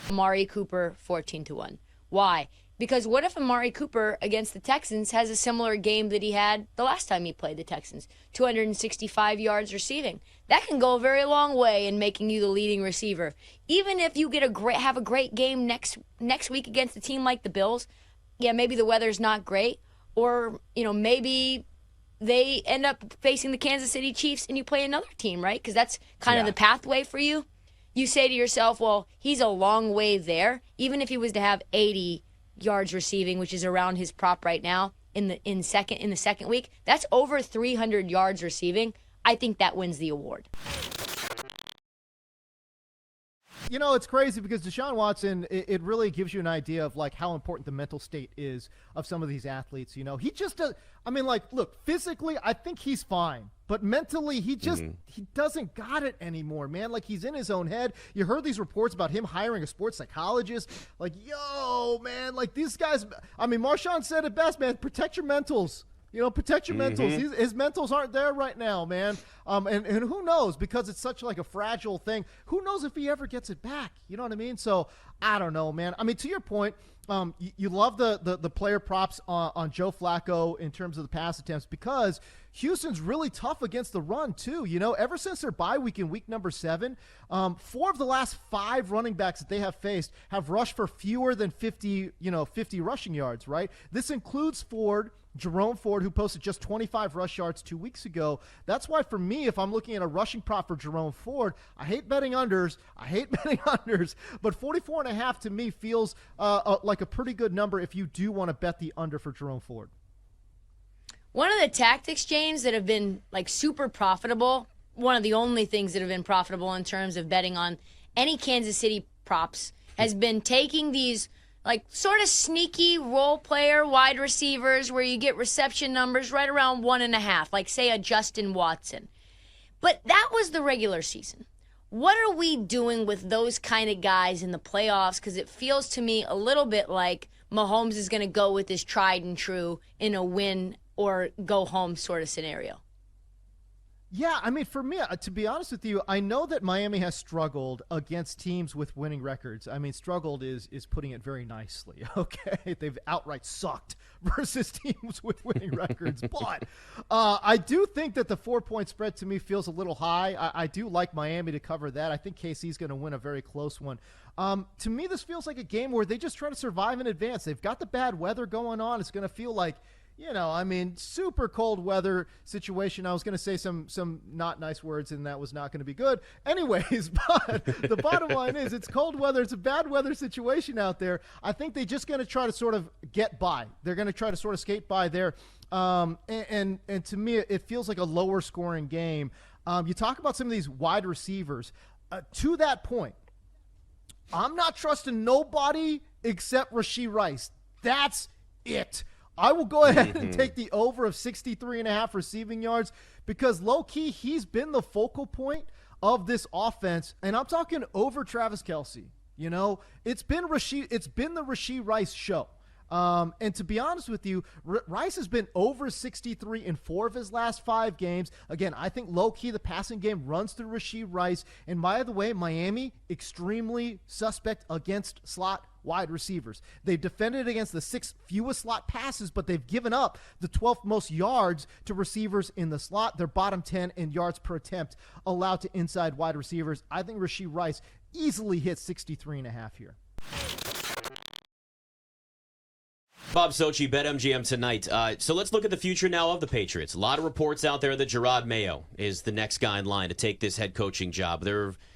Amari Cooper 14-1. Why? Because what if Amari Cooper against the Texans has a similar game that he had the last time he played the Texans? 265 yards receiving. That can go a very long way in making you the leading receiver. Even if you have a great game next week against a team like the Bills, yeah, maybe the weather's not great, or maybe they end up facing the Kansas City Chiefs and you play another team, right? Because that's kind of the pathway for you. You say to yourself, well, he's a long way there. Even if he was to have 80 yards receiving, which is around his prop right now in the second week, that's over 300 yards receiving. I think that wins the award. It's crazy because Deshaun Watson, it really gives you an idea of like how important the mental state is of some of these athletes. He just does. I mean, like, look, physically, I think he's fine, but mentally, he doesn't got it anymore, man. Like, he's in his own head. You heard these reports about him hiring a sports psychologist. Like, yo, man, like these guys. I mean, Marshawn said it best, man. Protect your mentals. Protect your mentals. His mentals aren't there right now, man. And who knows, because it's such like a fragile thing. Who knows if he ever gets it back? You know what I mean? So I don't know, man. I mean, to your point, you love the player props on Joe Flacco in terms of the pass attempts because Houston's really tough against the run too. Ever since their bye week in week number 7, 4 of the last 5 running backs that they have faced have rushed for fewer than 50 rushing yards, right? This includes Jerome Ford, who posted just 25 rush yards 2 weeks ago. That's why, for me, if I'm looking at a rushing prop for Jerome Ford, I hate betting unders. But 44.5 to me feels like a pretty good number if you do want to bet the under for Jerome Ford. One of the tactics, James, that have been like super profitable, one of the only things that have been profitable in terms of betting on any Kansas City props, has been taking these like sort of sneaky role player wide receivers where you get reception numbers right around 1.5, like say a Justin Watson. But that was the regular season. What are we doing with those kind of guys in the playoffs? Because it feels to me a little bit like Mahomes is going to go with his tried and true in a win or go home sort of scenario. Yeah, I mean, for me, to be honest with you, I know that Miami has struggled against teams with winning records. I mean, struggled is putting it very nicely, okay? They've outright sucked versus teams with winning records. But I do think that the 4-point spread to me feels a little high. I do like Miami to cover that. I think KC's going to win a very close one. To me, this feels like a game where they just try to survive in advance. They've got the bad weather going on. It's going to feel like, super cold weather situation. I was going to say some not nice words, and that was not going to be good. Anyways, but the bottom line is it's cold weather. It's a bad weather situation out there. I think they're just going to try to sort of get by. They're going to try to sort of skate by there. And to me, it feels like a lower scoring game. You talk about some of these wide receivers. To that point, I'm not trusting nobody except Rashee Rice. That's it. I will go ahead and take the over of 63.5 receiving yards because low-key, he's been the focal point of this offense, and I'm talking over Travis Kelce. It's been the Rashee Rice show. And to be honest with you, Rice has been over 63 in 4 of his last 5 games. Again, I think low-key the passing game runs through Rashee Rice. And by the way, Miami, extremely suspect against slot wide receivers. They've defended against the 6th fewest slot passes, but they've given up the 12th most yards to receivers in the slot. They're bottom 10 in yards per attempt allowed to inside wide receivers. I think Rashee Rice easily hits 63.5 here. Bob Sochi, BetMGM tonight. So let's look at the future now of the Patriots. A lot of reports out there that Gerard Mayo is the next guy in line to take this head coaching job.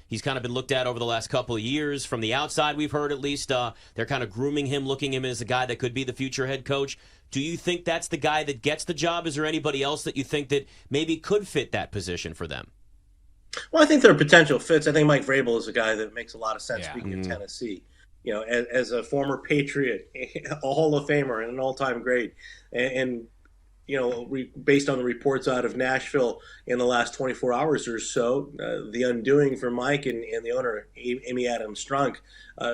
He's kind of been looked at over the last couple of years. From the outside, we've heard at least, they're kind of grooming him, looking at him as a guy that could be the future head coach. Do you think that's the guy that gets the job? Is there anybody else that you think that maybe could fit that position for them? Well, I think there are potential fits. I think Mike Vrabel is a guy that makes a lot of sense, speaking of Tennessee. As a former Patriot, a Hall of Famer, and an all-time great, and based on the reports out of Nashville in the last 24 hours or so, the undoing for Mike and the owner, Amy Adams Strunk,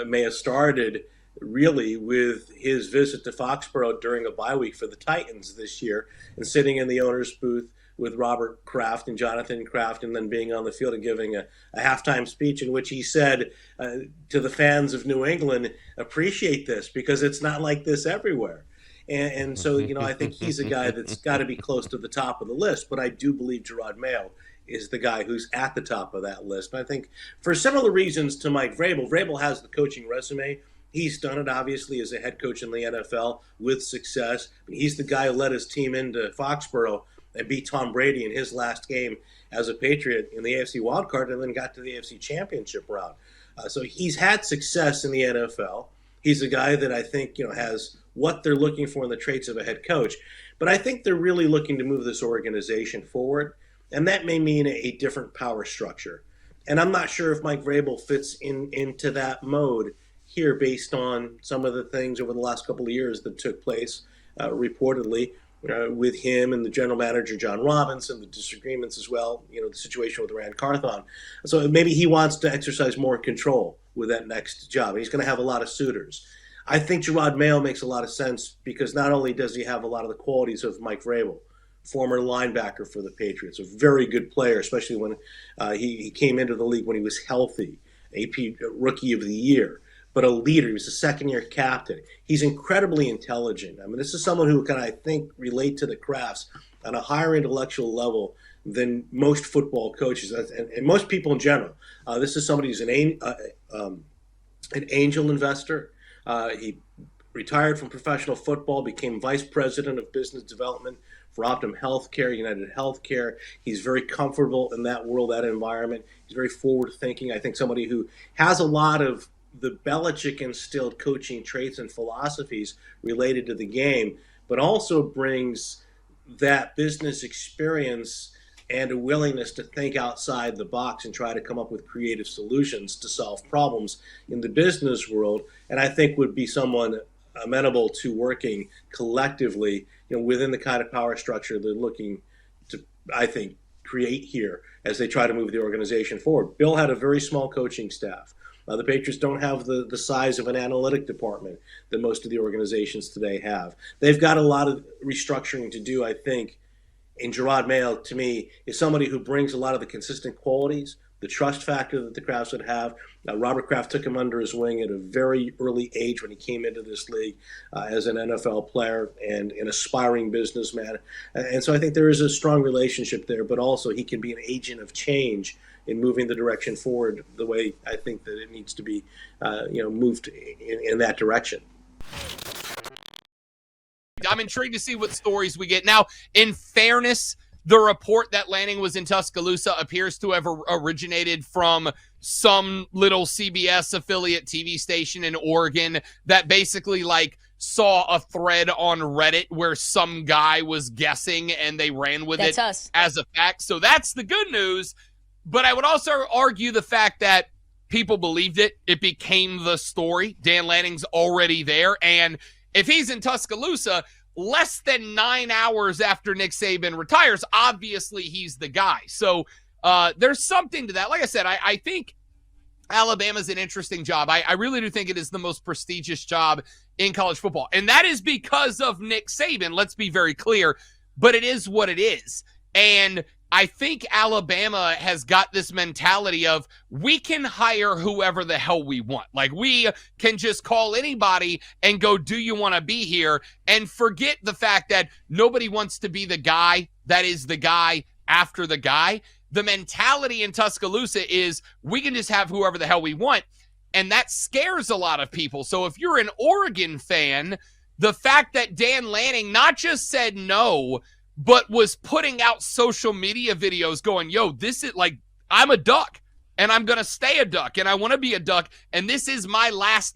may have started really with his visit to Foxborough during a bye week for the Titans this year and sitting in the owner's booth with Robert Kraft and Jonathan Kraft, and then being on the field and giving a halftime speech in which he said to the fans of New England, appreciate this because it's not like this everywhere. And so, I think he's a guy that's got to be close to the top of the list. But I do believe Gerard Mayo is the guy who's at the top of that list. And I think for similar reasons to Mike Vrabel, Vrabel has the coaching resume. He's done it, obviously, as a head coach in the NFL with success. He's the guy who led his team into Foxborough and beat Tom Brady in his last game as a Patriot in the AFC wildcard and then got to the AFC Championship round. So he's had success in the NFL. He's a guy that I think, has what they're looking for in the traits of a head coach. But I think they're really looking to move this organization forward, and that may mean a different power structure. And I'm not sure if Mike Vrabel fits into that mode here based on some of the things over the last couple of years that took place, reportedly, with him and the general manager, John Robinson, the disagreements as well, the situation with Rand Carthon. So maybe he wants to exercise more control with that next job. He's going to have a lot of suitors. I think Gerard Mayo makes a lot of sense because not only does he have a lot of the qualities of Mike Vrabel, former linebacker for the Patriots, a very good player, especially when he came into the league when he was healthy, AP Rookie of the Year, but a leader. He was a second-year captain. He's incredibly intelligent. I mean, this is someone who can, I think, relate to the Crafts on a higher intellectual level than most football coaches and most people in general. This is somebody who's an angel investor. He retired from professional football, became vice president of business development for Optum Healthcare, United Healthcare. He's very comfortable in that world, that environment. He's very forward-thinking. I think somebody who has a lot of the Belichick-instilled coaching traits and philosophies related to the game, but also brings that business experience and a willingness to think outside the box and try to come up with creative solutions to solve problems in the business world. And I think would be someone amenable to working collectively, within the kind of power structure they're looking to, I think, create here as they try to move the organization forward. Bill had a very small coaching staff. The Patriots don't have the size of an analytic department that most of the organizations today have. They've got a lot of restructuring to do, I think. And Gerard Mayo, to me, is somebody who brings a lot of the consistent qualities, the trust factor that the Crafts would have. Robert Kraft took him under his wing at a very early age when he came into this league as an NFL player and an aspiring businessman. And so I think there is a strong relationship there, but also he can be an agent of change in moving the direction forward the way I think that it needs to be moved in that direction. I'm intrigued to see what stories we get. Now, in fairness, the report that Lanning was in Tuscaloosa appears to have originated from some little CBS affiliate TV station in Oregon that basically saw a thread on Reddit where some guy was guessing and they ran with it as a fact. So that's the good news. But I would also argue the fact that people believed it. It became the story. Dan Lanning's already there. And if he's in Tuscaloosa, less than 9 hours after Nick Saban retires, obviously he's the guy. So there's something to that. Like I said, I think Alabama's an interesting job. I really do think it is the most prestigious job in college football. And that is because of Nick Saban, let's be very clear. But it is what it is. And I think Alabama has got this mentality of we can hire whoever the hell we want. We can just call anybody and go, do you want to be here? And forget the fact that nobody wants to be the guy that is the guy after the guy. The mentality in Tuscaloosa is we can just have whoever the hell we want. And that scares a lot of people. So if you're an Oregon fan, the fact that Dan Lanning not just said no, but was putting out social media videos going, yo, this is I'm a Duck and I'm going to stay a Duck and I want to be a Duck and this is my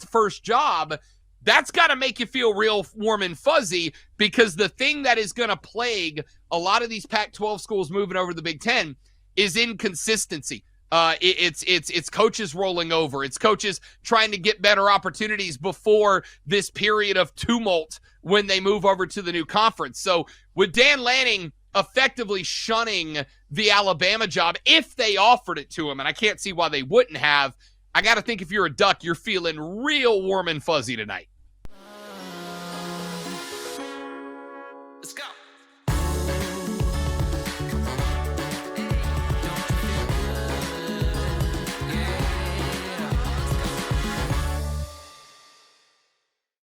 first job. That's got to make you feel real warm and fuzzy because the thing that is going to plague a lot of these Pac-12 schools moving over to the Big Ten is inconsistency. It's coaches rolling over. It's coaches trying to get better opportunities before this period of tumult when they move over to the new conference. So with Dan Lanning effectively shunning the Alabama job, if they offered it to him, and I can't see why they wouldn't have, I got to think if you're a Duck, you're feeling real warm and fuzzy tonight.